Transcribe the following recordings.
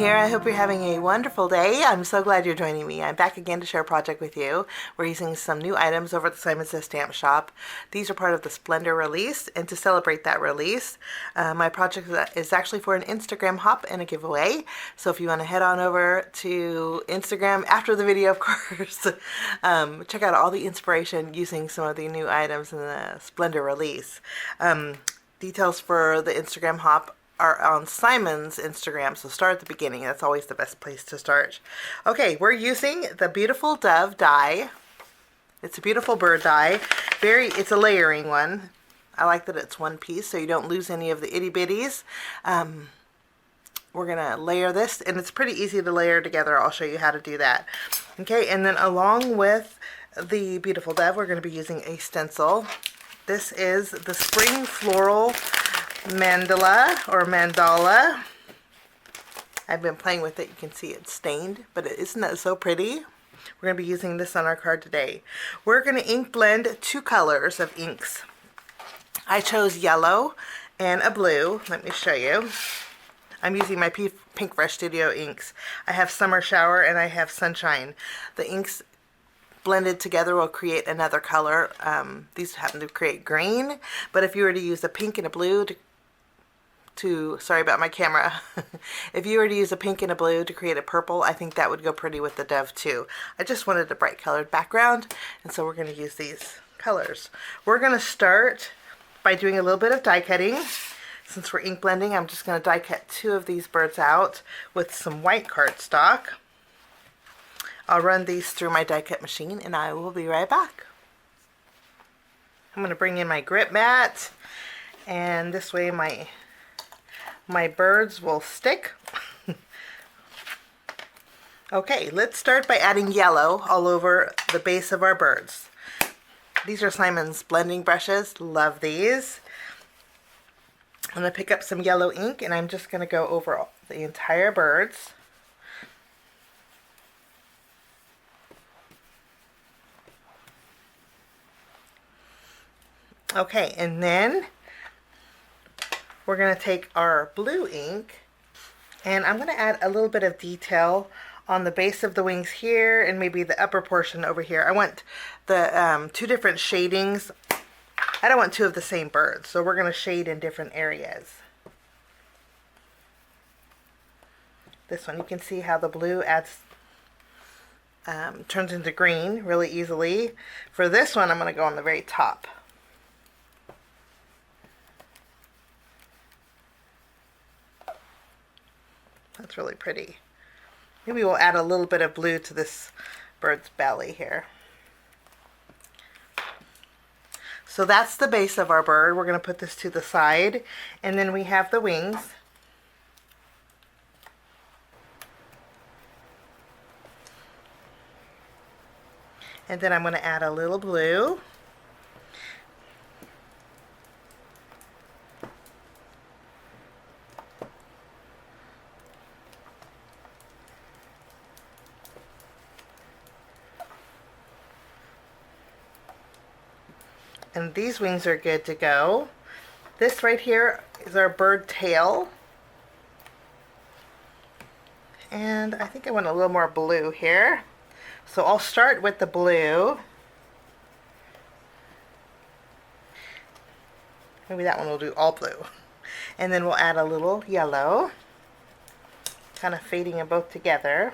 here. I hope you're having a wonderful day. I'm so glad you're joining me. I'm back again to share a project with you. We're using some new items over at the Simon Says Stamp Shop. These are part of the Splendor release, and to celebrate that release, my project is actually for an Instagram hop and a giveaway. So if you want to head on over to Instagram after the video, of course, check out all the inspiration using some of the new items in the Splendor release. Details for the Instagram hop are on Simon's Instagram, so start at the beginning. That's always the best place to start. Okay, we're using the Beautiful Dove die. It's a beautiful bird die. It's a layering one. I like that it's one piece so you don't lose any of the itty bitties. We're gonna layer this, and it's pretty easy to layer together. I'll show you how to do that. Okay, and then along with the Beautiful Dove, we're gonna be using a stencil. This is the Spring Floral Mandala or Mandala. I've been playing with it. You can see it's stained, but isn't that so pretty? We're going to be using this on our card today. We're going to ink blend two colors of inks. I chose yellow and a blue. Let me show you. I'm using my Pink Fresh Studio inks. I have Summer Shower and I have Sunshine. The inks blended together will create another color. These happen to create green, but if you were to use a pink and a blue sorry about my camera. If you were to use a pink and a blue to create a purple, I think that would go pretty with the dove too. I just wanted a bright colored background, and so we're going to use these colors. We're going to start by doing a little bit of die cutting. Since we're ink blending, I'm just going to die cut two of these birds out with some white cardstock. I'll run these through my die cut machine and I will be right back. I'm going to bring in my grip mat, and this way my birds will stick. Okay, let's start by adding yellow all over the base of our birds. These are Simon's blending brushes. Love these. I'm going to pick up some yellow ink and I'm just going to go over the entire birds. Okay, and then we're going to take our blue ink and I'm going to add a little bit of detail on the base of the wings here and maybe the upper portion over here. I want the two different shadings. I don't want two of the same birds, so we're going to shade in different areas. This one, you can see how the blue turns into green really easily. For this one, I'm going to go on the very top. That's really pretty. Maybe we'll add a little bit of blue to this bird's belly here. So that's the base of our bird. We're going to put this to the side, and then we have the wings. And then I'm going to add a little blue. And these wings are good to go. This right here is our bird tail. And I think I want a little more blue here. So I'll start with the blue. Maybe that one will do all blue. And then we'll add a little yellow, kind of fading them both together.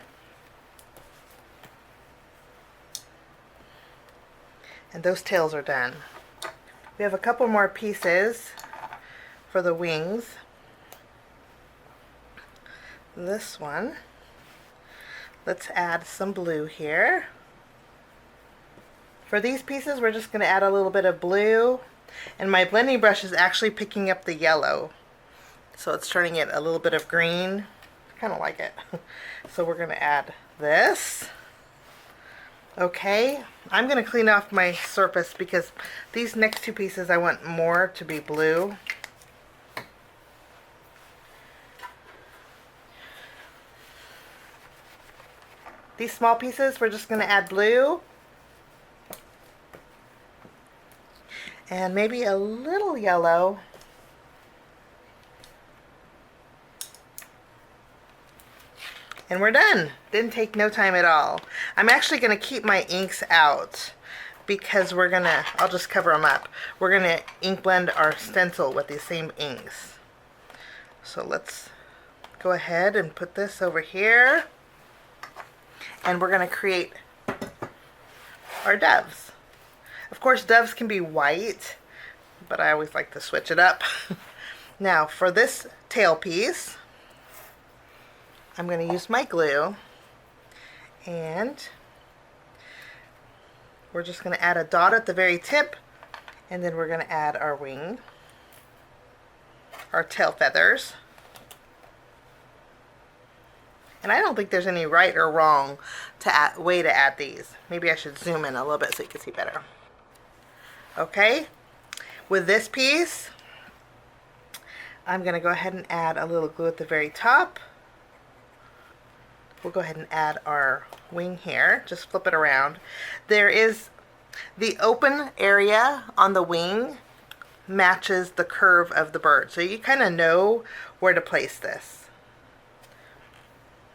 And those tails are done. We have a couple more pieces for the wings. This one, let's add some blue here. For these pieces, we're just going to add a little bit of blue, and my blending brush is actually picking up the yellow, so it's turning it a little bit of green. I kind of like it. So we're going to add this. Okay, I'm going to clean off my surface because these next two pieces I want more to be blue. These small pieces, we're just going to add blue. And maybe a little yellow. And we're done. Didn't take no time at all. I'm actually going to keep my inks out because I'll just cover them up. We're going to ink blend our stencil with these same inks. So let's go ahead and put this over here. And we're going to create our doves. Of course, doves can be white, but I always like to switch it up. Now, for this tail piece, I'm going to use my glue, and we're just going to add a dot at the very tip, and then we're going to add our wing, our tail feathers. And I don't think there's any right or wrong way to add these. Maybe I should zoom in a little bit so you can see better. Okay, with this piece, I'm going to go ahead and add a little glue at the very top. We'll go ahead and add our wing here. Just flip it around. There is the open area on the wing matches the curve of the bird, so you kind of know where to place this.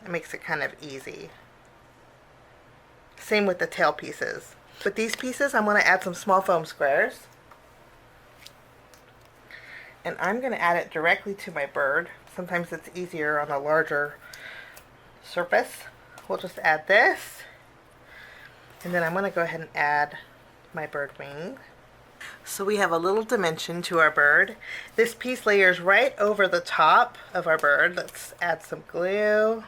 It makes it kind of easy. Same with the tail pieces. With these pieces, I'm going to add some small foam squares. And I'm going to add it directly to my bird. Sometimes it's easier on a larger surface. We'll just add this. And then I'm going to go ahead and add my bird wing. So we have a little dimension to our bird. This piece layers right over the top of our bird. Let's add some glue.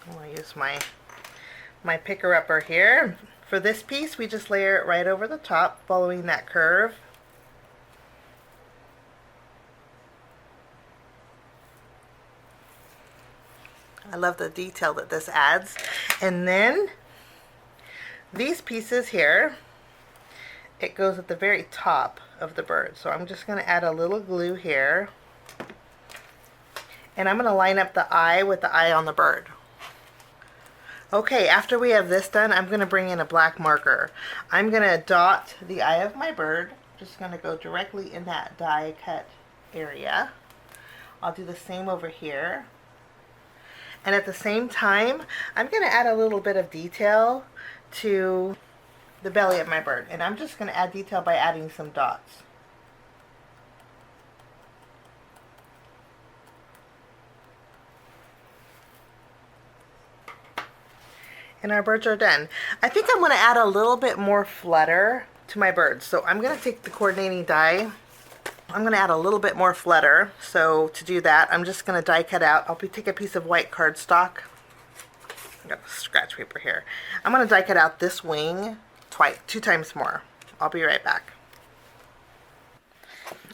I'm going to use my picker-upper here. For this piece, we just layer it right over the top, following that curve. I love the detail that this adds. And then these pieces here, it goes at the very top of the bird. So I'm just going to add a little glue here. And I'm going to line up the eye with the eye on the bird. Okay, after we have this done, I'm going to bring in a black marker. I'm going to dot the eye of my bird. Just going to go directly in that die cut area. I'll do the same over here. And at the same time, I'm going to add a little bit of detail to the belly of my bird. And I'm just going to add detail by adding some dots. And our birds are done. I think I'm going to add a little bit more flutter to my birds. So I'm going to take the coordinating die. I'm going to add a little bit more flutter. So to do that, I'm just going to die cut out. I'll take a piece of white cardstock. I've got scratch paper here. I'm going to die cut out this wing two times more. I'll be right back.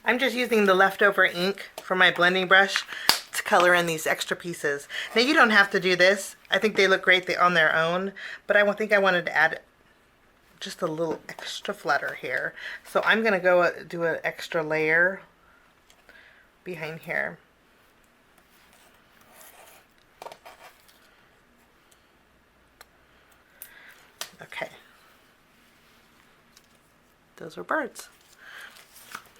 I'm just using the leftover ink from my blending brush to color in these extra pieces. Now you don't have to do this. I think they look great on their own, but I think I wanted to add just a little extra flutter here. So I'm going to go do an extra layer behind here. Okay. Those are birds.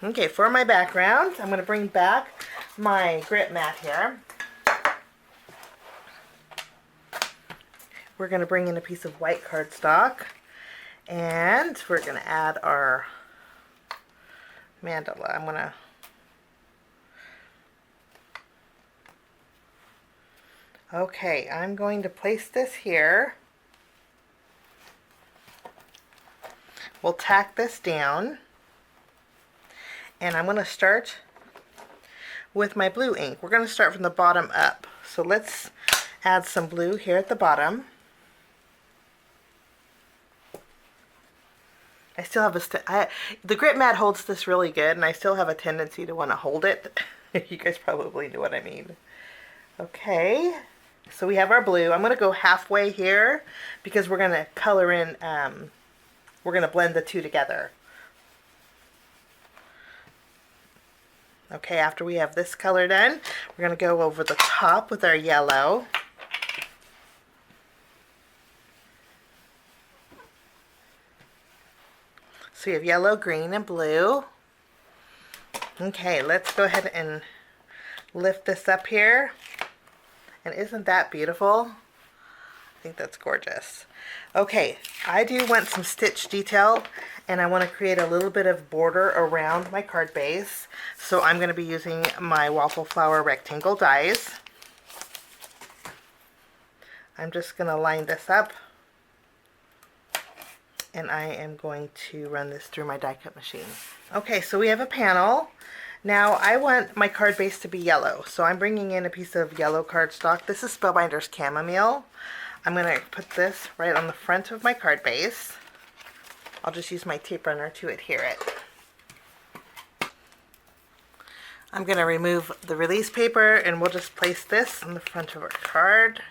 Okay, for my background, I'm going to bring back my grit mat here. We're going to bring in a piece of white cardstock, and we're going to add our mandala. I'm going to place this here. We'll tack this down. And I'm going to start with my blue ink. We're going to start from the bottom up. So let's add some blue here at the bottom. I still have the grit mat holds this really good, and I still have a tendency to want to hold it. You guys probably know what I mean. Okay, so we have our blue. I'm going to go halfway here because we're going to color in, we're going to blend the two together. Okay, after we have this color done, we're going to go over the top with our yellow. So you have yellow, green, and blue. Okay, let's go ahead and lift this up here. And isn't that beautiful? I think that's gorgeous. Okay, I do want some stitch detail, and I want to create a little bit of border around my card base. So I'm going to be using my waffle flower rectangle dies. I'm just going to line this up, and I am going to run this through my die cut machine. Okay, so we have a panel. Now I want my card base to be yellow, so I'm bringing in a piece of yellow cardstock. This is Spellbinder's Chamomile. I'm going to put this right on the front of my card base. I'll just use my tape runner to adhere it. I'm going to remove the release paper, and we'll just place this on the front of our card.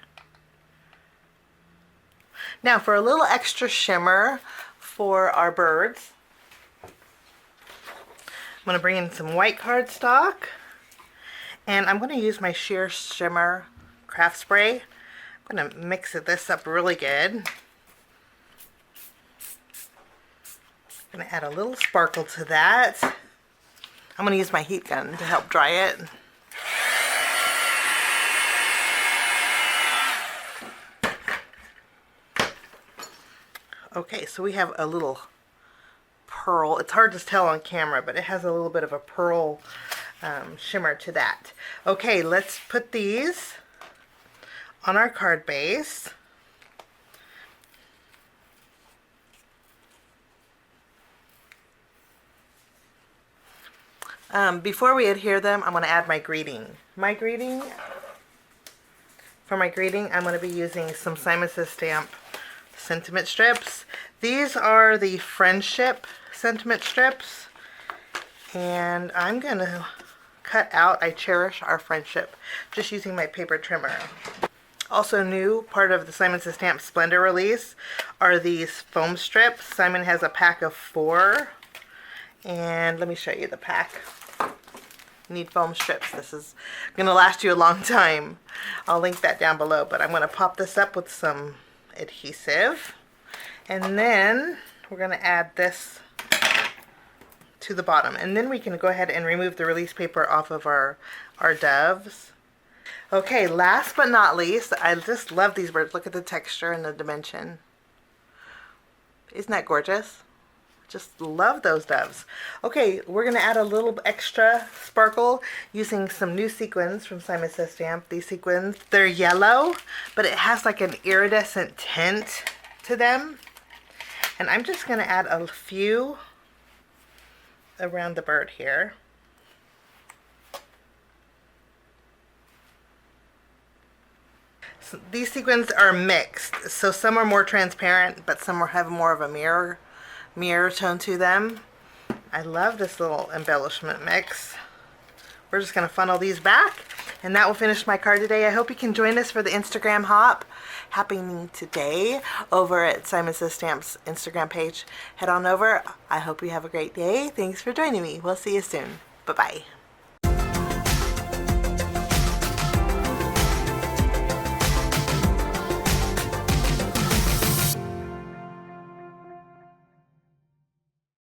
Now for a little extra shimmer for our birds, I'm going to bring in some white cardstock, and I'm going to use my sheer shimmer craft spray. I'm going to mix this up really good. I'm going to add a little sparkle to that. I'm going to use my heat gun to help dry it. Okay, so we have a little pearl. It's hard to tell on camera, but it has a little bit of a pearl shimmer to that. Okay, let's put these on our card base. Before we adhere them, I'm going to add my greeting. For my greeting, I'm going to be using some Simon Says Stamp sentiment strips. These are the friendship sentiment strips, and I'm going to cut out I cherish our friendship just using my paper trimmer. Also new, part of the Simon Says Stamp Splendor release, are these foam strips. Simon has a pack of 4, and let me show you the pack. You need foam strips. This is going to last you a long time. I'll link that down below, but I'm going to pop this up with some adhesive, and then we're going to add this to the bottom, and then we can go ahead and remove the release paper off of our doves. Okay, last but not least, I just love these birds. Look at the texture and the dimension. Isn't that gorgeous? Just love those doves. Okay, we're going to add a little extra sparkle using some new sequins from Simon Says Stamp. These sequins, they're yellow, but it has like an iridescent tint to them. And I'm just going to add a few around the bird here. So these sequins are mixed, so some are more transparent, but some have more of a mirror tone to them. I love this little embellishment mix. We're just going to funnel these back, and that will finish my card today. I hope you can join us for the Instagram hop happening today over at Simon Says Stamp's Instagram page. Head on over. I hope you have a great day. Thanks for joining me. We'll see you soon. Bye-bye.